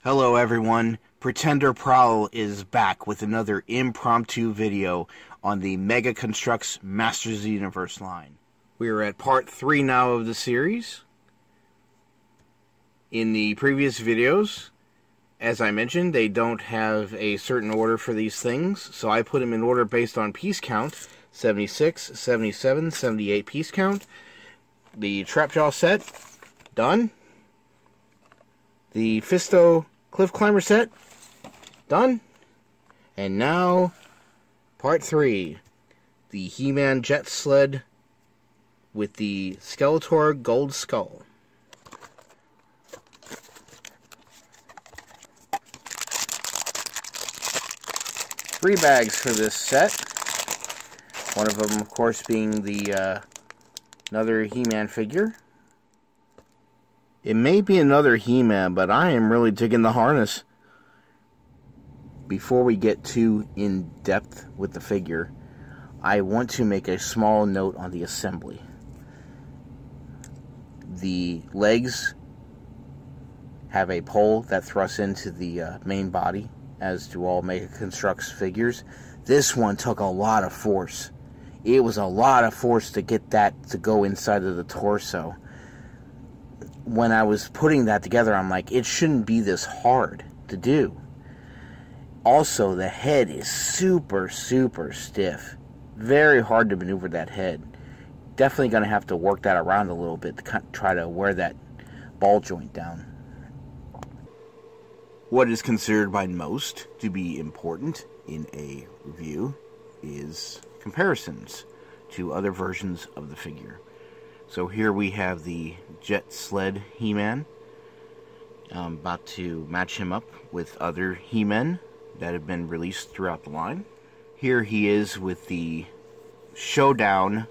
Hello everyone, Pretender Prowl is back with another impromptu video on the Mega Construx Masters of the Universe line. We are at part 3 now of the series. In the previous videos, as I mentioned, they don't have a certain order for these things, so I put them in order based on piece count. 76, 77, 78 piece count. The Trapjaw set, done. The Fisto Cliff Climber set, done. And now, part 3. The He-Man Jet Sled with the Skeletor Gold Skull. Three bags for this set. One of them, of course, being the another He-Man figure. It may be another He-Man, but I am really digging the harness. Before we get too in-depth with the figure, I want to make a small note on the assembly. The legs have a pole that thrusts into the main body, as do all Mega Construx figures. This one took a lot of force. It was a lot of force to get that to go inside of the torso. When I was putting that together, I'm like, it shouldn't be this hard to do. Also, the head is super, super stiff. Very hard to maneuver that head. Definitely going to have to work that around a little bit to try to wear that ball joint down. What is considered by most to be important in a review is comparisons to other versions of the figure. So here we have the Jet Sled He-Man. I'm about to match him up with other He-Men that have been released throughout the line. Here he is with the Showdown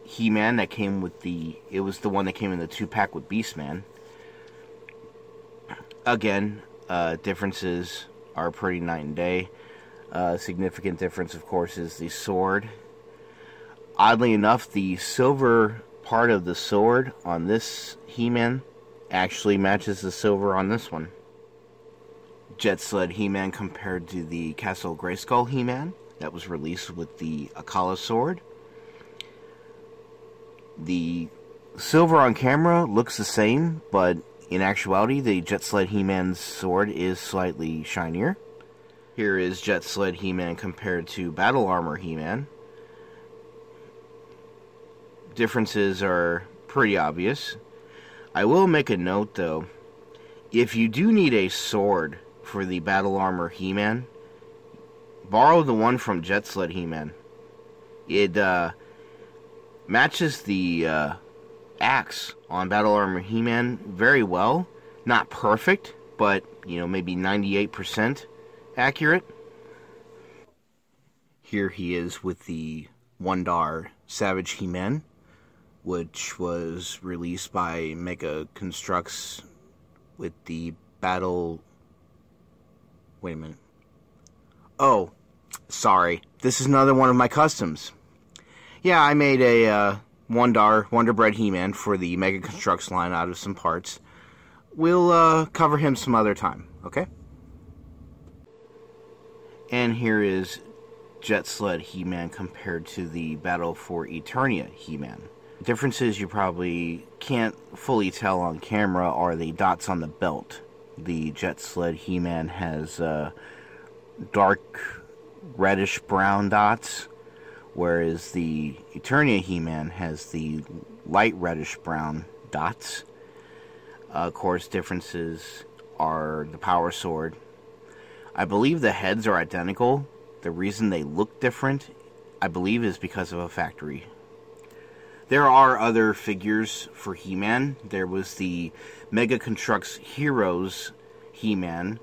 He-Man that came with it was the one that came in the 2-pack with Beastman. Again, differences are pretty night and day. Significant difference, of course, is the sword. Oddly enough, the silver part of the sword on this He-Man actually matches the silver on this one. Jet Sled He-Man compared to the Castle Grayskull He-Man that was released with the Akala sword. The silver on camera looks the same, but in actuality, the Jet Sled He-Man's sword is slightly shinier. Here is Jet Sled He-Man compared to Battle Armor He-Man. Differences are pretty obvious. I will make a note, though. If you do need a sword for the Battle Armor He-Man, borrow the one from Jet Sled He-Man. It matches the axe on Battle Armor He-Man very well. Not perfect, but, you know, maybe 98% accurate. Here he is with the Wondar Savage He-Man, which was released by Mega Construx with the Battle... Wait a minute. Oh, sorry. This is another one of my customs. Yeah, I made a Wonder Bread He-Man for the Mega Construx line out of some parts. We'll cover him some other time, okay? And here is Jet Sled He-Man compared to the Battle for Eternia He-Man. Differences you probably can't fully tell on camera are the dots on the belt. The Jet Sled He-Man has dark reddish brown dots, whereas the Eternia He-Man has the light reddish brown dots. Of course, differences are the Power Sword. I believe the heads are identical. The reason they look different, I believe, is because of a factory. There are other figures for He-Man. There was the Mega Construx Heroes He-Man.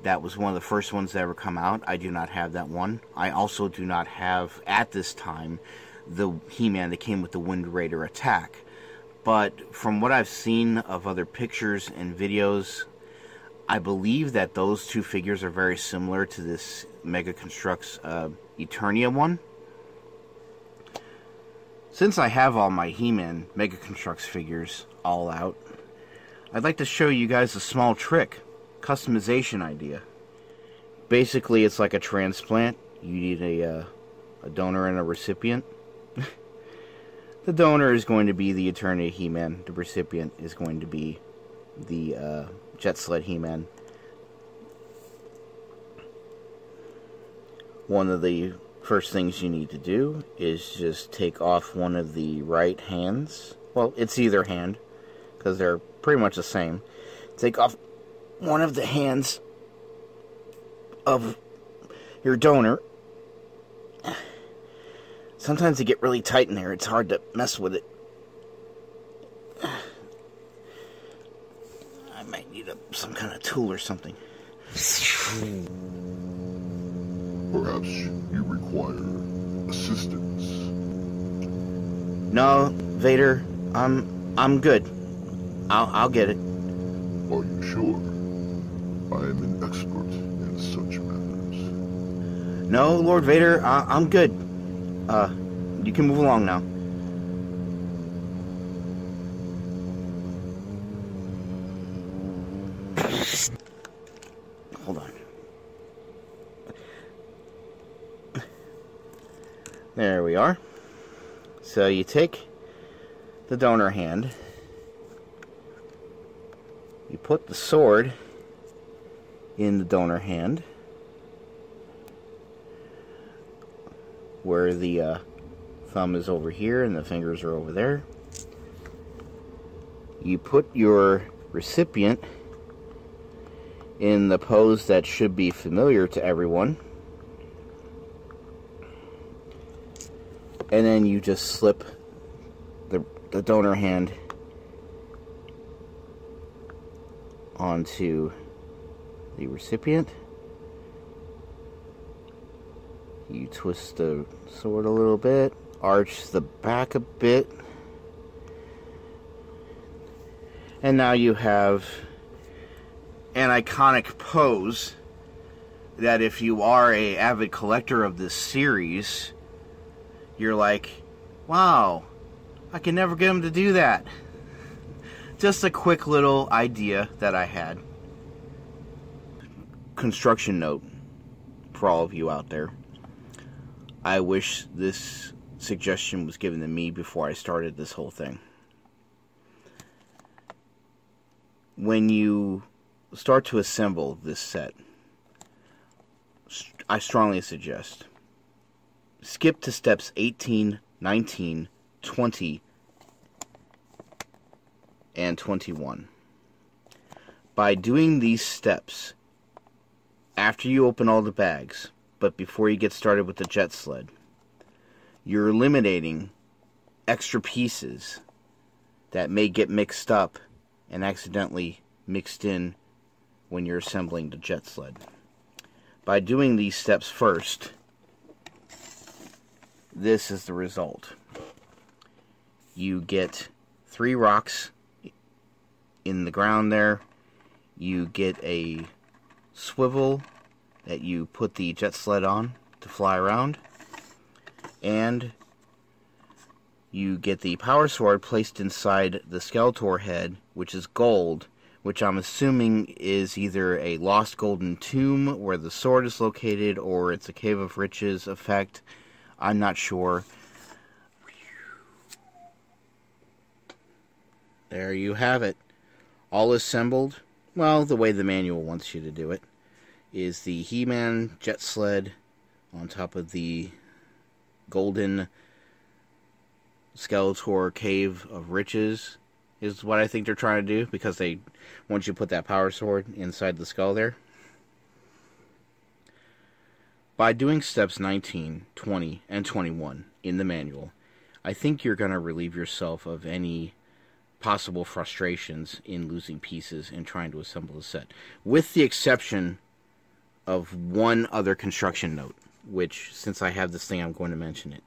That was one of the first ones that ever come out. I do not have that one. I also do not have, at this time, the He-Man that came with the Wind Raider attack. But from what I've seen of other pictures and videos, I believe that those two figures are very similar to this Mega Construx Eternia one. Since I have all my He-Man Mega Construx figures all out, I'd like to show you guys a small trick customization idea. Basically, it's like a transplant. You need a donor and a recipient. The donor is going to be the Eternia He-Man. The recipient is going to be the Jet Sled He-Man. One of the first things you need to do is just take off one of the right hands. Well, it's either hand, because they're pretty much the same. Take off one of the hands of your donor. Sometimes they get really tight in there. It's hard to mess with it. I might need some kind of tool or something. Perhaps you require assistance. No, Vader. I'm good. I'll get it. Are you sure? I am an expert in such matters. No, Lord Vader. I'm good. You can move along now. Hold on. There we are. So you take the donor hand, you put the sword in the donor hand, where the thumb is over here and the fingers are over there. You put your recipient in the pose that should be familiar to everyone. And then you just slip the donor hand onto the recipient. You twist the sword a little bit, arch the back a bit, and now you have an iconic pose that if you are an avid collector of this series, you're like, wow, I can never get him to do that. Just a quick little idea that I had. Construction note for all of you out there. I wish this suggestion was given to me before I started this whole thing. When you start to assemble this set, I strongly suggest skip to steps 18, 19, 20, and 21. By doing these steps, after you open all the bags, but before you get started with the jet sled, you're eliminating extra pieces that may get mixed up and accidentally mixed in when you're assembling the jet sled. By doing these steps first, this is the result. You get 3 rocks in the ground there. You get a swivel that you put the jet sled on to fly around. And you get the power sword placed inside the Skeletor head, which is gold, which I'm assuming is either a lost golden tomb where the sword is located, or it's a Cave of Riches effect. I'm not sure. There you have it. All assembled, well, the way the manual wants you to do it, is the He-Man jet sled on top of the golden Skeletor Cave of Riches, is what I think they're trying to do, because they want you to put that power sword inside the skull there. By doing steps 19, 20, and 21 in the manual, I think you're going to relieve yourself of any possible frustrations in losing pieces and trying to assemble a set, with the exception of one other construction note, which, since I have this thing, I'm going to mention it.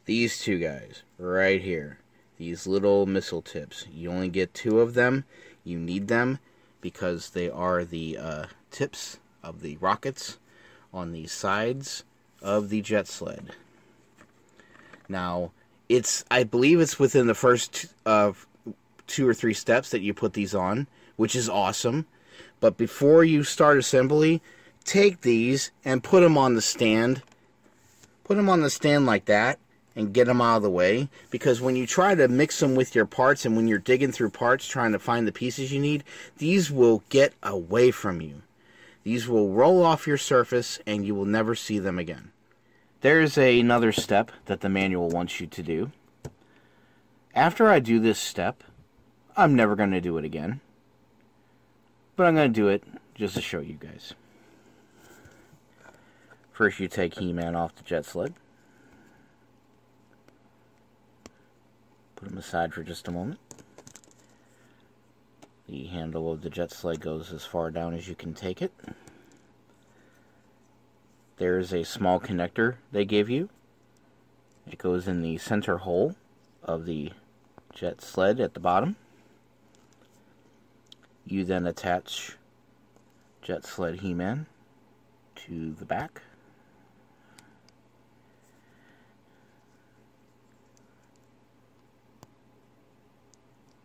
These two guys, right here, these little missile tips, you only get 2 of them. You need them because they are the tips of the rockets on the sides of the jet sled. Now, I believe it's within the first 2 or 3 steps that you put these on, which is awesome. But before you start assembly, take these and put them on the stand. Put them on the stand like that and get them out of the way. Because when you try to mix them with your parts and when you're digging through parts trying to find the pieces you need, these will get away from you. These will roll off your surface and you will never see them again. There's another step that the manual wants you to do. After I do this step, I'm never going to do it again. But I'm going to do it just to show you guys. First you take He-Man off the jet sled. Put him aside for just a moment. The handle of the jet sled goes as far down as you can take it. There's a small connector they give you. It goes in the center hole of the jet sled at the bottom. You then attach jet sled He-Man to the back.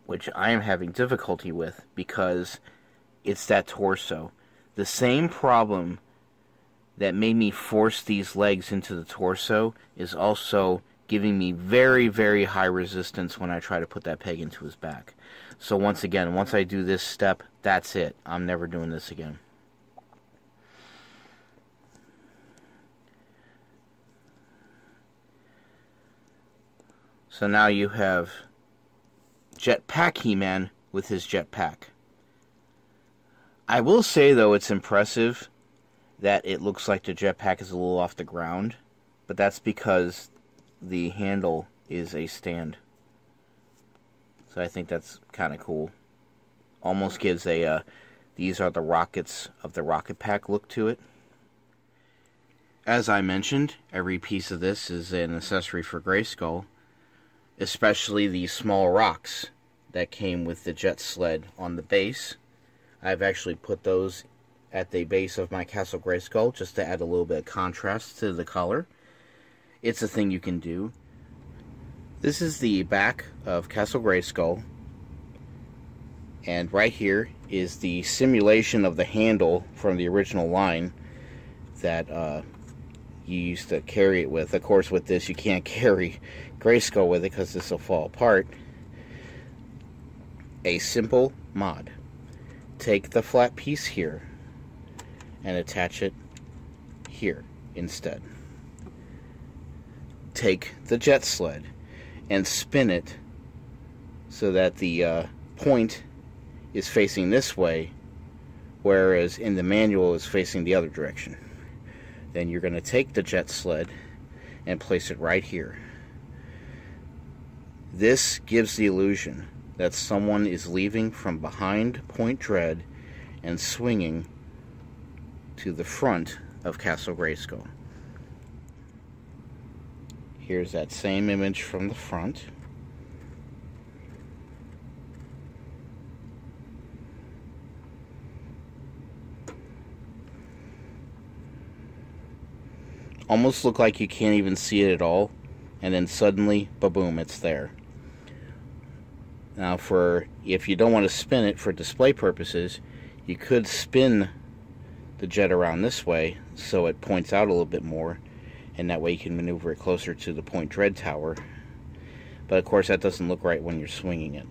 Which I am having difficulty with because it's that torso. The same problem that made me force these legs into the torso is also giving me very, very high resistance when I try to put that peg into his back. So once again, once I do this step, that's it. I'm never doing this again. So now you have Jetpack He-Man with his jetpack. I will say, though, it's impressive that it looks like the jetpack is a little off the ground, but that's because the handle is a stand. So I think that's kind of cool. Almost gives a, these are the rockets of the rocket pack look to it. As I mentioned, every piece of this is an accessory for Grayskull, especially the small rocks that came with the jet sled on the base. I've actually put those at the base of my Castle Grayskull just to add a little bit of contrast to the color. It's a thing you can do. This is the back of Castle Grayskull, and right here is the simulation of the handle from the original line that you used to carry it with. Of course, with this you can't carry Grayskull with it because this will fall apart. A simple mod. Take the flat piece here and attach it here instead. Take the jet sled and spin it so that the point is facing this way, whereas in the manual is facing the other direction. Then you're going to take the jet sled and place it right here. This gives the illusion that someone is leaving from behind Point Dread and swinging to the front of Castle Grayskull. Here's that same image from the front. Almost look like you can't even see it at all, and then suddenly, ba-boom, it's there. Now, if you don't want to spin it for display purposes, you could spin the jet around this way so it points out a little bit more, and that way you can maneuver it closer to the Point Dread tower. But of course that doesn't look right when you're swinging it.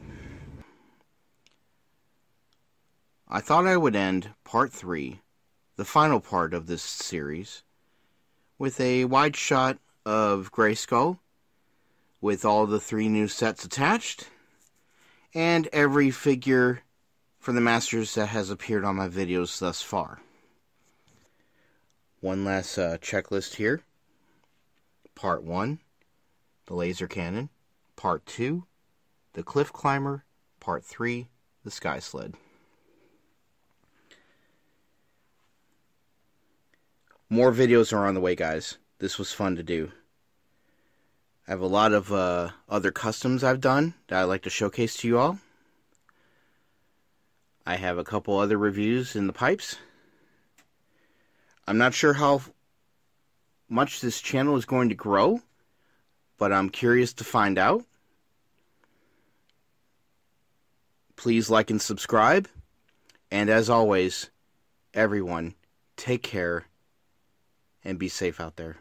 I thought I would end part 3, the final part of this series, with a wide shot of Grayskull with all the 3 new sets attached and every figure from the Masters that has appeared on my videos thus far. One last checklist here. Part 1, the laser cannon. Part 2, the cliff climber. Part 3, the sky sled. More videos are on the way, guys. This was fun to do. I have a lot of other customs I've done that I'd like to showcase to you all. I have a couple other reviews in the pipes. I'm not sure how much this channel is going to grow, but I'm curious to find out. Please like and subscribe, And as always, everyone, take care and be safe out there.